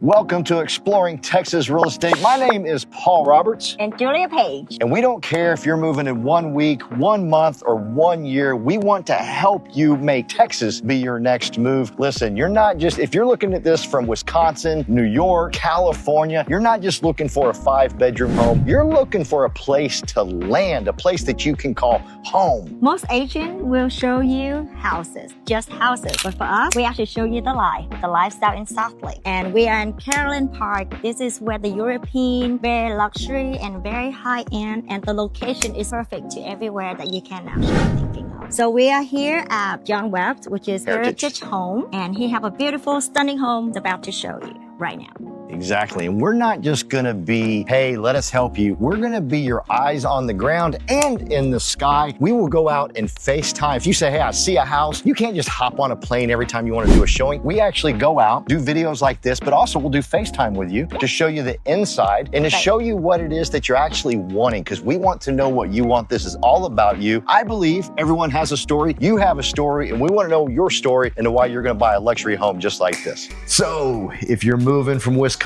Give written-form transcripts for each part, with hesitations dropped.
Welcome to Exploring Texas Real Estate. My name is Paul Roberts. And Julia Page. And we don't care if you're moving in 1 week, 1 month, or 1 year. We want to help you make Texas be your next move. Listen, you're not just, if you're looking at this from Wisconsin, New York, California, you're not just looking for a 5-bedroom home. You're looking for a place to land, a place that you can call home. Most agents will show you houses, just houses. But for us, we actually show you the lifestyle in Southlake. And we are in Carolyn Park. This is where the European, very luxury and very high end, and the location is perfect to everywhere that you can actually thinking of. So we are here at John Webb, which is Heritage Home, and he have a beautiful, stunning home about to show you right now. Exactly. And we're not just going to be, hey, let us help you. We're going to be your eyes on the ground and in the sky. We will go out and FaceTime. If you say, hey, I see a house, you can't just hop on a plane every time you want to do a showing. We actually go out, do videos like this, but also we'll do FaceTime with you to show you the inside and to show you what it is that you're actually wanting, because we want to know what you want. This is all about you. I believe everyone has a story. You have a story, and we want to know your story and why you're going to buy a luxury home just like this. So if you're moving from Wisconsin,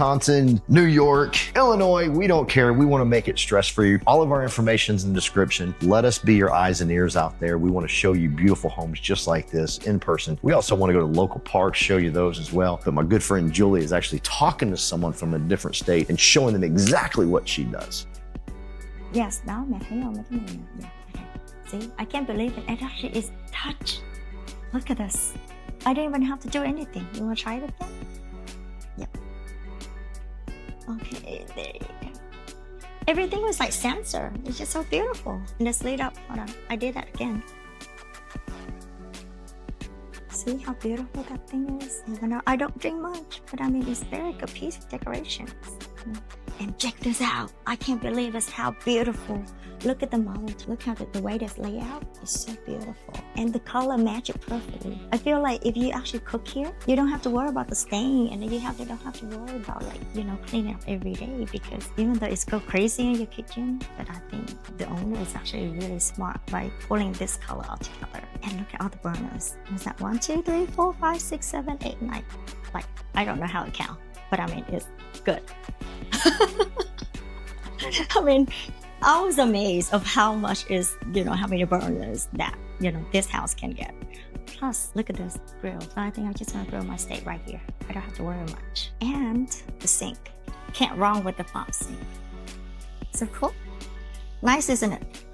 New York, Illinois, we don't care. We want to make it stress-free. All of our information's in the description. Let us be your eyes and ears out there. We want to show you beautiful homes just like this in person. We also want to go to local parks, show you those as well. But my good friend Julie is actually talking to someone from a different state and showing them exactly what she does. Yes, now yeah. See, I can't believe it. It actually is touch. Look at this. I don't even have to do anything. You want to try it again? Yep. Okay, there you go. Everything was like sensor. It's just so beautiful. And it's lit up. Hold on. I did that again. See how beautiful that thing is? Even though I don't drink much, but I mean, it's very good piece of decorations. And check this out. I can't believe it's how beautiful. Look at the monitor. Look how the way this layout is so beautiful. And the color match it perfectly. I feel like if you actually cook here, you don't have to worry about the stain, and then you don't have to worry about cleaning up every day, because even though it's go crazy in your kitchen, but I think the owner is actually really smart by pulling this color all together. And look at all the burners. Was that 1, 2, 3, 4, 5, 6, 7, 8, 9? Like, I don't know how to count, but I mean, it's good. I mean, I was amazed of how much is, how many burners that, this house can get. Plus, look at this grill. So I think I just want to grill my steak right here. I don't have to worry much. And the sink. Can't wrong with the pump sink. So cool. Nice, isn't it?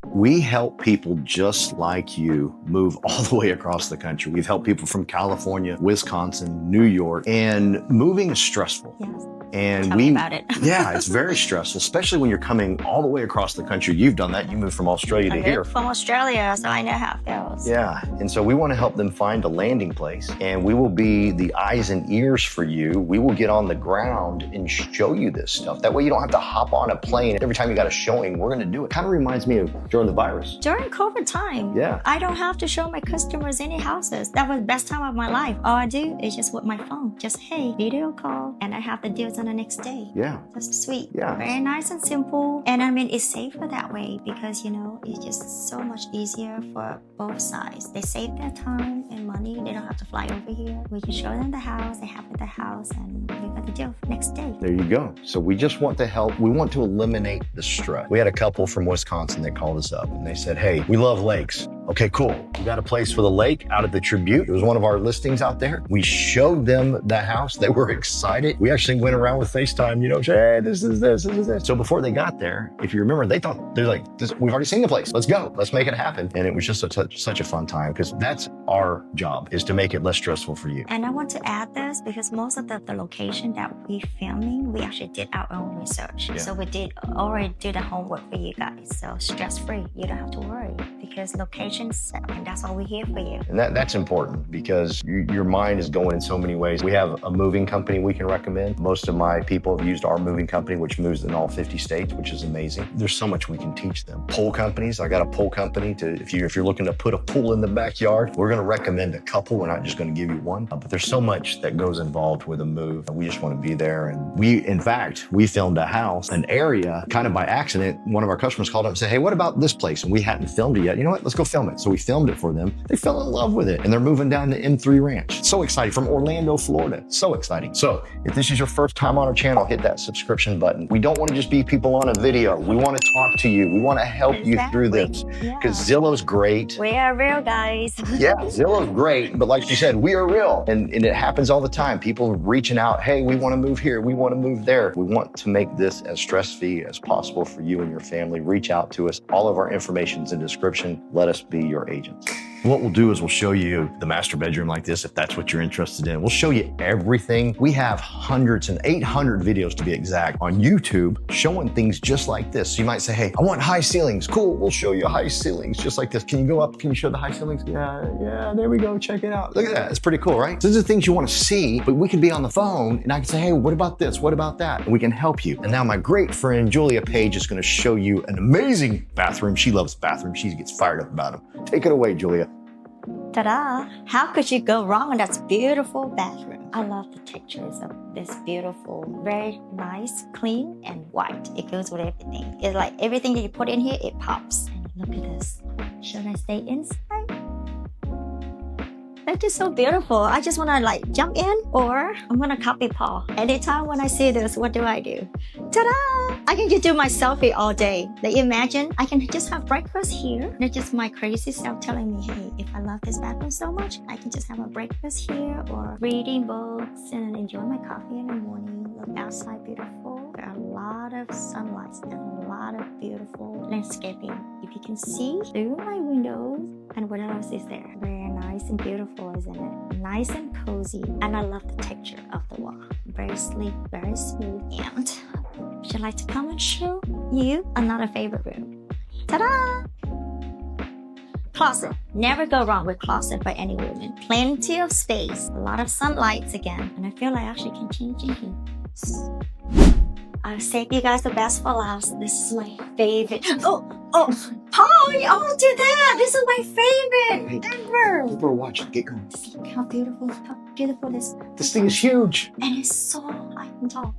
We help people just like you move all the way across the country. We've helped people from California, Wisconsin, New York, and moving is stressful. Yes. And Tell me about it. Yeah, it's very stressful, especially when you're coming all the way across the country. You've done that. You moved from Australia to here. From Australia, so I know how it goes. Yeah, and so we want to help them find a landing place, and we will be the eyes and ears for you. We will get on the ground and show you this stuff. That way you don't have to hop on a plane every time you got a showing. We're going to do it. Kind of reminds me of during the virus. During COVID time, yeah, I don't have to show my customers any houses. That was the best time of my life. All I do is just with my phone, just, hey, video call, and I have the deals on the next day. Yeah. That's sweet. Yeah. Very nice and simple. And I mean, it's safer that way because, it's just so much easier for both sides. They save their time and money. They don't have to fly over here. We can show them the house. They have the house, and we got the deal next day. There you go. So we just want to help. We want to eliminate the stress. We had a couple from Wisconsin that called us up and they said, hey, we love lakes. Okay, cool. We got a place for the lake out at the Tribute. It was one of our listings out there. We showed them the house. They were excited. We actually went around with FaceTime, say, hey, this is this. So before they got there, if you remember, they're like, we've already seen the place. Let's go. Let's make it happen. And it was just such a fun time, because that's our job, is to make it less stressful for you. And I want to add this because most of the location that we filming, we actually did our own research. Yeah. So we already did the homework for you guys. So stress-free. You don't have to worry, because location, and that's all we're here for you. And that's important, because your mind is going in so many ways. We have a moving company we can recommend. Most of my people have used our moving company, which moves in all 50 states, which is amazing. There's so much we can teach them. Pool companies, I got a pool company if you're looking to put a pool in the backyard. We're going to recommend a couple. We're not just going to give you one, but there's so much that goes involved with a move. We just want to be there. And in fact, we filmed a house, an area, kind of by accident. One of our customers called up and said, hey, what about this place? And we hadn't filmed it yet. You know what? Let's go film film it. So we filmed it for them. They fell in love with it and they're moving down to M3 Ranch. So exciting, from Orlando, Florida. So exciting. So if this is your first time on our channel, hit that subscription button. We don't want to just be people on a video. We want to talk to you. We want to help you through this because Zillow's great. We are real, guys. Yeah, Zillow's great. But like she said, we are real. And it happens all the time. People reaching out, hey, we want to move here. We want to move there. We want to make this as stress-free as possible for you and your family. Reach out to us. All of our information's in the description. Let us be your agents. What we'll do is we'll show you the master bedroom like this, if that's what you're interested in. We'll show you everything. We have hundreds and 800 videos to be exact on YouTube showing things just like this. So you might say, hey, I want high ceilings. Cool, we'll show you high ceilings just like this. Can you go up? Can you show the high ceilings? Yeah, there we go. Check it out. Look at that. It's pretty cool, right? So these are things you want to see, but we can be on the phone and I can say, hey, what about this? What about that? And we can help you. And now my great friend, Julia Page, is going to show you an amazing bathroom. She loves bathrooms. She gets fired up about them. Take it away, Julia. Ta-da! How could you go wrong with that beautiful bathroom? I love the textures of this beautiful, very nice, clean, and white. It goes with everything. It's like everything that you put in here, it pops. And look at this. Should I stay inside? That is so beautiful. I just want to like jump in, or I'm going to copy Paul. Anytime when I see this, what do? Ta-da! I can just do my selfie all day. Like imagine I can just have breakfast here. That's just my crazy self telling me, hey, if I love this bathroom so much, I can just have a breakfast here or reading books and enjoy my coffee in the morning. Look outside, beautiful. There are a lot of sunlight and a lot of beautiful landscaping. If you can see through my windows, and what else is there? Very nice and beautiful, isn't it? Nice and cozy. And I love the texture of the wall. Very sleek, very smooth. And would you like to come and show you another favorite room? Ta-da! Closet. Never go wrong with closet by any woman. Plenty of space. A lot of sunlights again. And I feel like I actually can change in here. I'll save you guys the best for last. This is my favorite. Oh, Paul, you almost did that. This is my favorite ever. People are watching. Get going. Just look how beautiful This thing is huge. And it's so high and tall.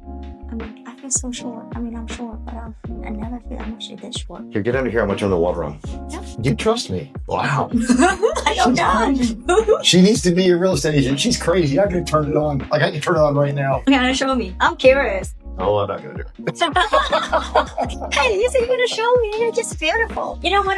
I mean, I feel so short. I mean, I'm short, but I never feel I'm actually this short. Here, get under here. I'm gonna turn the water on. Yep. You trust me? Wow. I don't know. She needs to be a real estate agent. She's crazy. I can turn it on. Like I can turn it on right now. Okay, show me. I'm curious. Oh, I'm not gonna do it. Hey, you said you're gonna show me. You're just beautiful. You know what?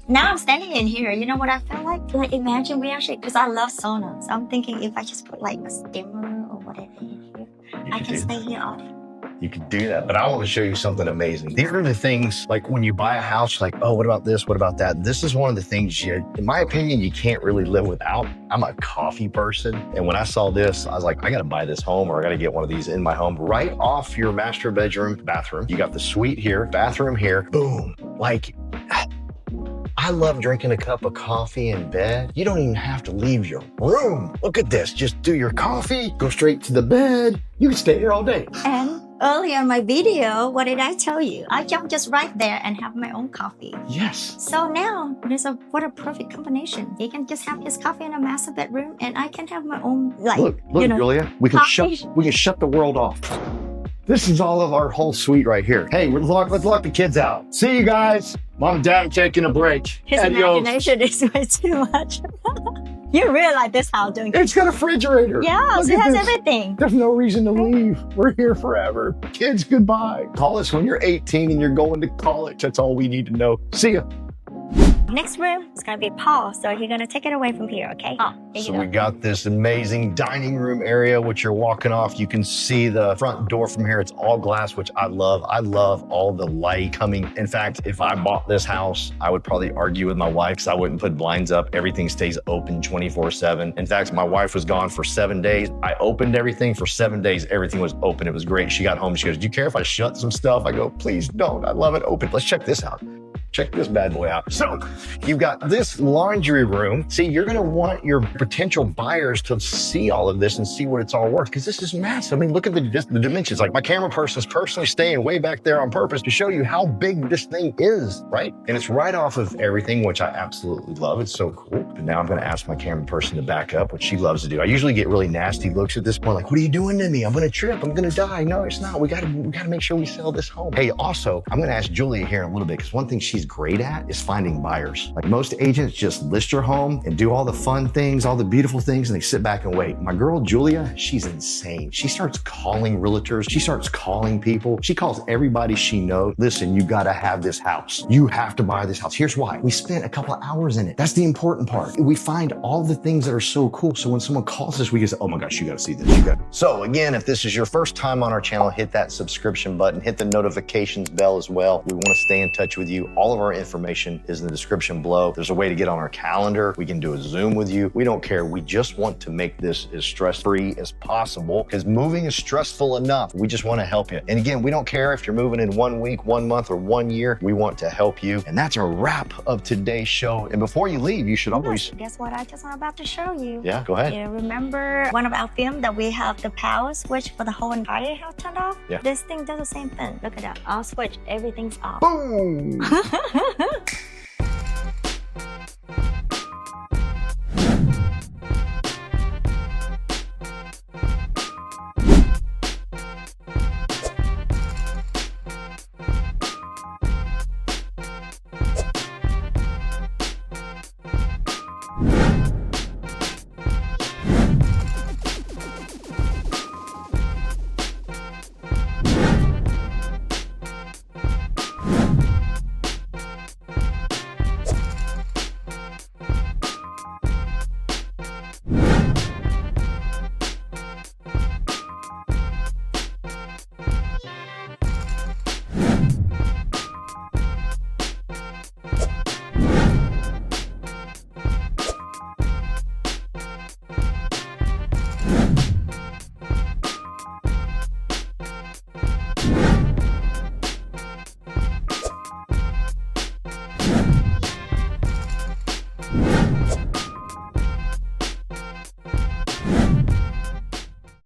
Now I'm standing in here. You know what I feel like? Like imagine we actually, because I love sauna. So I'm thinking if I just put like a steamer or whatever in here, I can stay here all day. You can do that, but I want to show you something amazing. These are the things like when you buy a house, like, oh, what about this? What about that? This is one of the things in my opinion, you can't really live without. I'm a coffee person. And when I saw this, I was like, I got to buy this home or I got to get one of these in my home right off your master bedroom, bathroom. You got the suite here, bathroom here, boom. Like, I love drinking a cup of coffee in bed. You don't even have to leave your room. Look at this. Just do your coffee, go straight to the bed. You can stay here all day. And earlier in my video, what did I tell you? I jumped just right there and have my own coffee. Yes. So now, what a perfect combination. He can just have his coffee in a master bedroom and I can have my own, like, look, you know, Julia, we can shut the world off. This is all of our whole suite right here. Hey, let's lock the kids out. See you guys. Mom and Dad taking a break. His imagination is way too much. You realize this house, don't you? It's got a refrigerator. Yeah, it has everything. There's no reason to leave. We're here forever. Kids, goodbye. Call us when you're 18 and you're going to college. That's all we need to know. See ya. Next room is gonna be Paul, so you're gonna take it away from here, okay? So we got this amazing dining room area, which you're walking off. You can see the front door from here. It's all glass, which I love. I love all the light coming. In fact, if I bought this house, I would probably argue with my wife because I wouldn't put blinds up. Everything stays open 24/7. In fact, my wife was gone for 7 days. I opened everything for 7 days. Everything was open. It was great. She got home. She goes, do you care if I shut some stuff? I go, please don't. I love it open. Let's check this out. Check this bad boy out. So you've got this laundry room. See, you're gonna want your potential buyers to see all of this and see what it's all worth, because this is massive. I mean, look at the dimensions. Like my camera person's personally staying way back there on purpose to show you how big this thing is, right? And it's right off of everything, which I absolutely love. It's so cool. But now I'm gonna ask my camera person to back up, which she loves to do. I usually get really nasty looks at this point, like, what are you doing to me? I'm gonna trip, I'm gonna die. No, it's not. We gotta make sure we sell this home. Hey, also, I'm gonna ask Julia here in a little bit, because one thing she's great at is finding buyers. Like most agents just list your home and do all the fun things, all the beautiful things, and they sit back and wait. My girl, Julia, she's insane. She starts calling realtors. She starts calling people. She calls everybody she knows. Listen, you gotta have this house. You have to buy this house. Here's why. We spent a couple of hours in it. That's the important part. We find all the things that are so cool. So when someone calls us, we can say, oh my gosh, you gotta see this. So again, if this is your first time on our channel, hit that subscription button, hit the notifications bell as well. We wanna stay in touch with you. All of our information is in the description below. There's a way to get on our calendar. We can do a Zoom with you. We don't care. We just want to make this as stress-free as possible because moving is stressful enough. We just want to help you. And again, we don't care if you're moving in 1 week, 1 month, or 1 year. We want to help you. And that's a wrap of today's show. And before you leave, you should always... Guess what I just am about to show you? Yeah, go ahead. You remember one of our films that we have the power switch for the whole entire house turned off? Yeah. This thing does the same thing. Look at that. I'll switch. Everything's off. Boom!